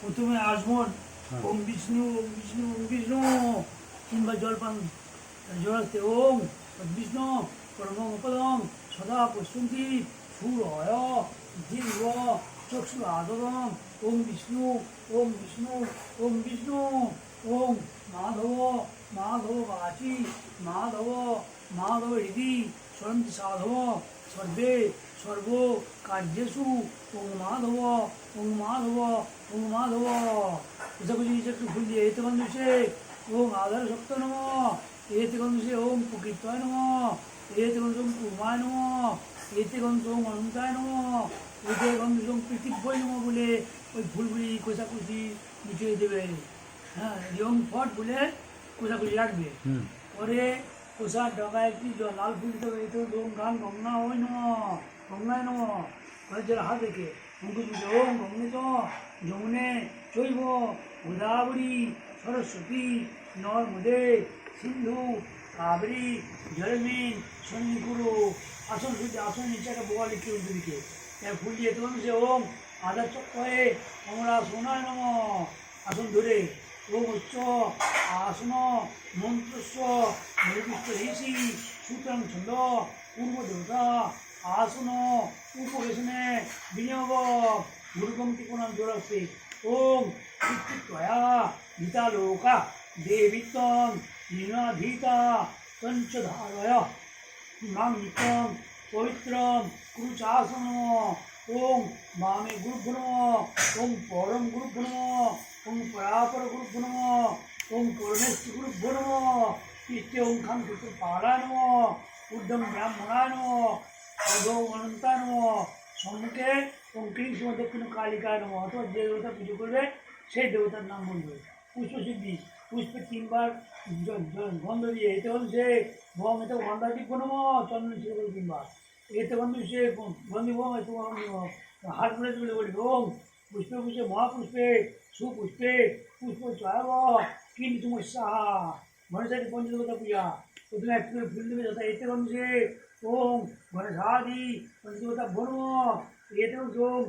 প্রথমে আসমন ওম বিষ্ণু ওম বিষ্ণু ওম বিষ্ণু কিংবা জলপান জড়াতে ওম বিষ্ণু পরমং পদং সদা পশ্যন্তি সুরয় দীর্ঘ চক্ষু আদরং ওম বিষ্ণু ওম বিষ্ণু ওম বিষ্ণু ওম মাধব মাধব বাচি মাধব মাধব হৃদি সরন্তি সাধব সর্বে সর্ব কার্যেষু ওং মাধব ওং মাধব ওং মাধব কোথাকুচি একটু ফুল দিয়ে এতে গন্ধুষে ওং আধার সত্য নম এতে গন্ধুষে ওং প্রকৃতায় নম এতে গন্ধ ওং কুমায় নম এতে গন্ধ ওং অনন্তায় নম এতে গন্ধ ওং পৃথিবী নম বলে ওই ফুলগুলি কোথাকুচি মিটিয়ে দেবে। হ্যাঁ ইয়ং ফট বলে কোথাকুচি রাখবে। পরে কোষার ডগা একটি লাল ফুল দেবে এতে ওং গান গঙ্গা ওই নম গঙ্গায় নম হজের হাত রেখে অঙ্কুশ ওম গঙ্গে চ যমুনে চৈব গোদাবরী সরস্বতী নর্মদে সিন্ধু কাবেরী জলমিন সন্নিকুরু আসন সূর্য আসন নিচে একটা বোয়া লিখতে উল্টো দিকে ফুল দিয়ে তখন সে ওম আধার চক্রে কমলা সোনায় নম আসন ধরে ওম উচ্চ আসন মন্ত্রস্ব নির্দিষ্ট ঋষি সুতরাং ছন্দ পূর্ব দেবতা আসন উপবেশনে বিনিয়োগ গুরুপঙ্ক্তি কোনাম জোড়াস্তে ওম কৃত্তিত্বয়া গীতালোকা দেবিত্বং লীনাধীতা তঞ্চধারয় মাং নিত্যং পবিত্রম কুরুচাসন ওম মামে গুরুভ্যো নমঃ ওম পরম গুরুভ্যো নমঃ ওম পরাপর গুরুভ্যো নমঃ ওম পরমেশ্বর গুরুভ্যো নমঃ কৃষ্ণে ওম খাং পালায় নমঃ ঊর্ধ্বং ব্রাহ্মণায় নমঃ অধো অনন্তায় নমঃ সম্মুখে ওম ক্রিং সময় দক্ষিণ কালিকায় নমঃ অথবা যে দেবতা পুজো করবে সেই দেবতার নাম বলবে। পুষ্পসিদ্ধি পুষ্পে 3 বার গন্ধ দিয়ে এতে হল সে ভম এতে গন্ধাদিব্য নমঃ চন্দন ছিল 3 বার এতে বন্ধু সে গন্ধি ভম এত হাত মুড়ে তুলে বলি ওম পুষ্পে পুষ্পে মহাপুষ্পে সুপুষ্পে পুষ্প চয়াব কিন্তু সাহা গণেশের পঞ্চদেবতা পূজা প্রথমে একটু ফুল দেবে যথা এতে বন্ধু সে ওম গণেশাদি পঞ্চদেবতা বনম এতে ওম